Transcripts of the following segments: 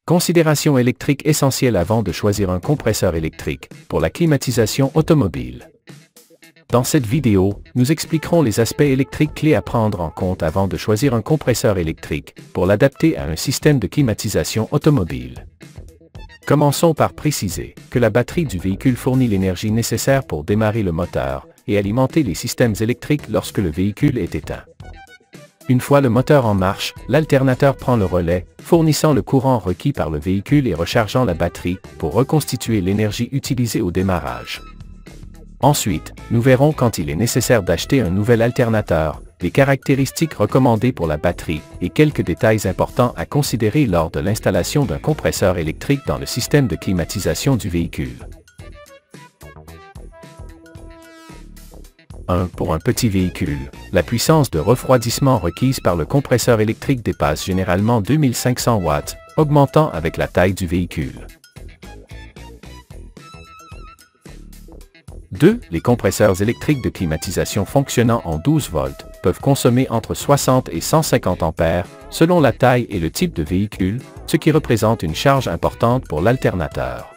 Considérations électriques essentielles avant de choisir un compresseur électrique pour la climatisation automobile. Dans cette vidéo, nous expliquerons les aspects électriques clés à prendre en compte avant de choisir un compresseur électrique pour l'adapter à un système de climatisation automobile. Commençons par préciser que la batterie du véhicule fournit l'énergie nécessaire pour démarrer le moteur et alimenter les systèmes électriques lorsque le véhicule est éteint. Une fois le moteur en marche, l'alternateur prend le relais, fournissant le courant requis par le véhicule et rechargeant la batterie pour reconstituer l'énergie utilisée au démarrage. Ensuite, nous verrons quand il est nécessaire d'acheter un nouvel alternateur, les caractéristiques recommandées pour la batterie et quelques détails importants à considérer lors de l'installation d'un compresseur électrique dans le système de climatisation du véhicule. 1. Pour un petit véhicule, la puissance de refroidissement requise par le compresseur électrique dépasse généralement 2500 watts, augmentant avec la taille du véhicule. 2. Les compresseurs électriques de climatisation fonctionnant en 12 volts peuvent consommer entre 60 et 150 ampères, selon la taille et le type de véhicule, ce qui représente une charge importante pour l'alternateur.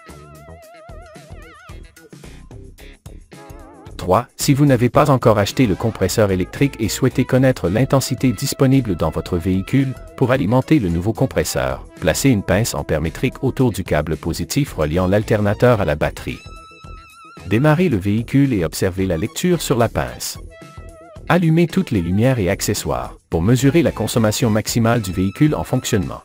3. Si vous n'avez pas encore acheté le compresseur électrique et souhaitez connaître l'intensité disponible dans votre véhicule, pour alimenter le nouveau compresseur, placez une pince ampère-métrique autour du câble positif reliant l'alternateur à la batterie. Démarrez le véhicule et observez la lecture sur la pince. Allumez toutes les lumières et accessoires pour mesurer la consommation maximale du véhicule en fonctionnement.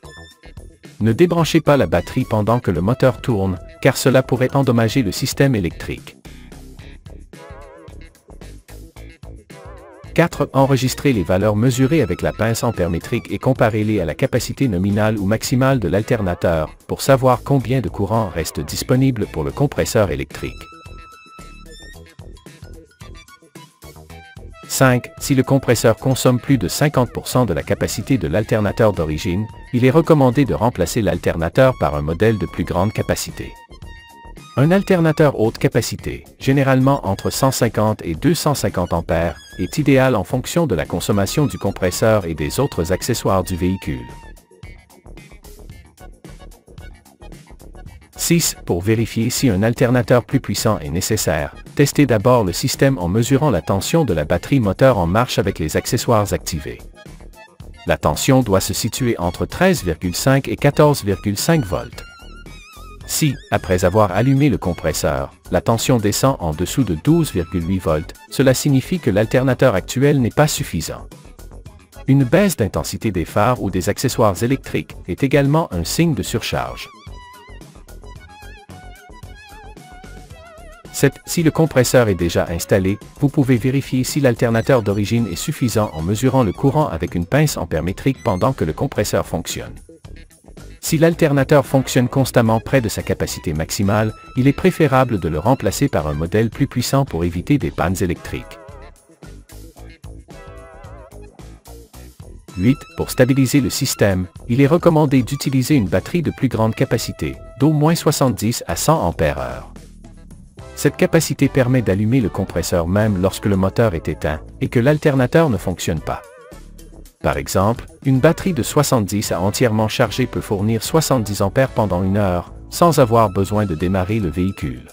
Ne débranchez pas la batterie pendant que le moteur tourne, car cela pourrait endommager le système électrique. 4. Enregistrez les valeurs mesurées avec la pince ampère-métrique et comparez-les à la capacité nominale ou maximale de l'alternateur pour savoir combien de courant reste disponible pour le compresseur électrique. 5. Si le compresseur consomme plus de 50% de la capacité de l'alternateur d'origine, il est recommandé de remplacer l'alternateur par un modèle de plus grande capacité. Un alternateur haute capacité, généralement entre 150 et 250 ampères, est idéal en fonction de la consommation du compresseur et des autres accessoires du véhicule. 6. Pour vérifier si un alternateur plus puissant est nécessaire, testez d'abord le système en mesurant la tension de la batterie moteur en marche avec les accessoires activés. La tension doit se situer entre 13,5 et 14,5 volts. Si, après avoir allumé le compresseur, la tension descend en dessous de 12,8 volts, cela signifie que l'alternateur actuel n'est pas suffisant. Une baisse d'intensité des phares ou des accessoires électriques est également un signe de surcharge. 7. Si le compresseur est déjà installé, vous pouvez vérifier si l'alternateur d'origine est suffisant en mesurant le courant avec une pince ampère-métrique pendant que le compresseur fonctionne. Si l'alternateur fonctionne constamment près de sa capacité maximale, il est préférable de le remplacer par un modèle plus puissant pour éviter des pannes électriques. 8. Pour stabiliser le système, il est recommandé d'utiliser une batterie de plus grande capacité, d'au moins 70 à 100 ampères-heure. Cette capacité permet d'allumer le compresseur même lorsque le moteur est éteint et que l'alternateur ne fonctionne pas. Par exemple, une batterie de 70 à entièrement chargée peut fournir 70 ampères pendant une heure, sans avoir besoin de démarrer le véhicule.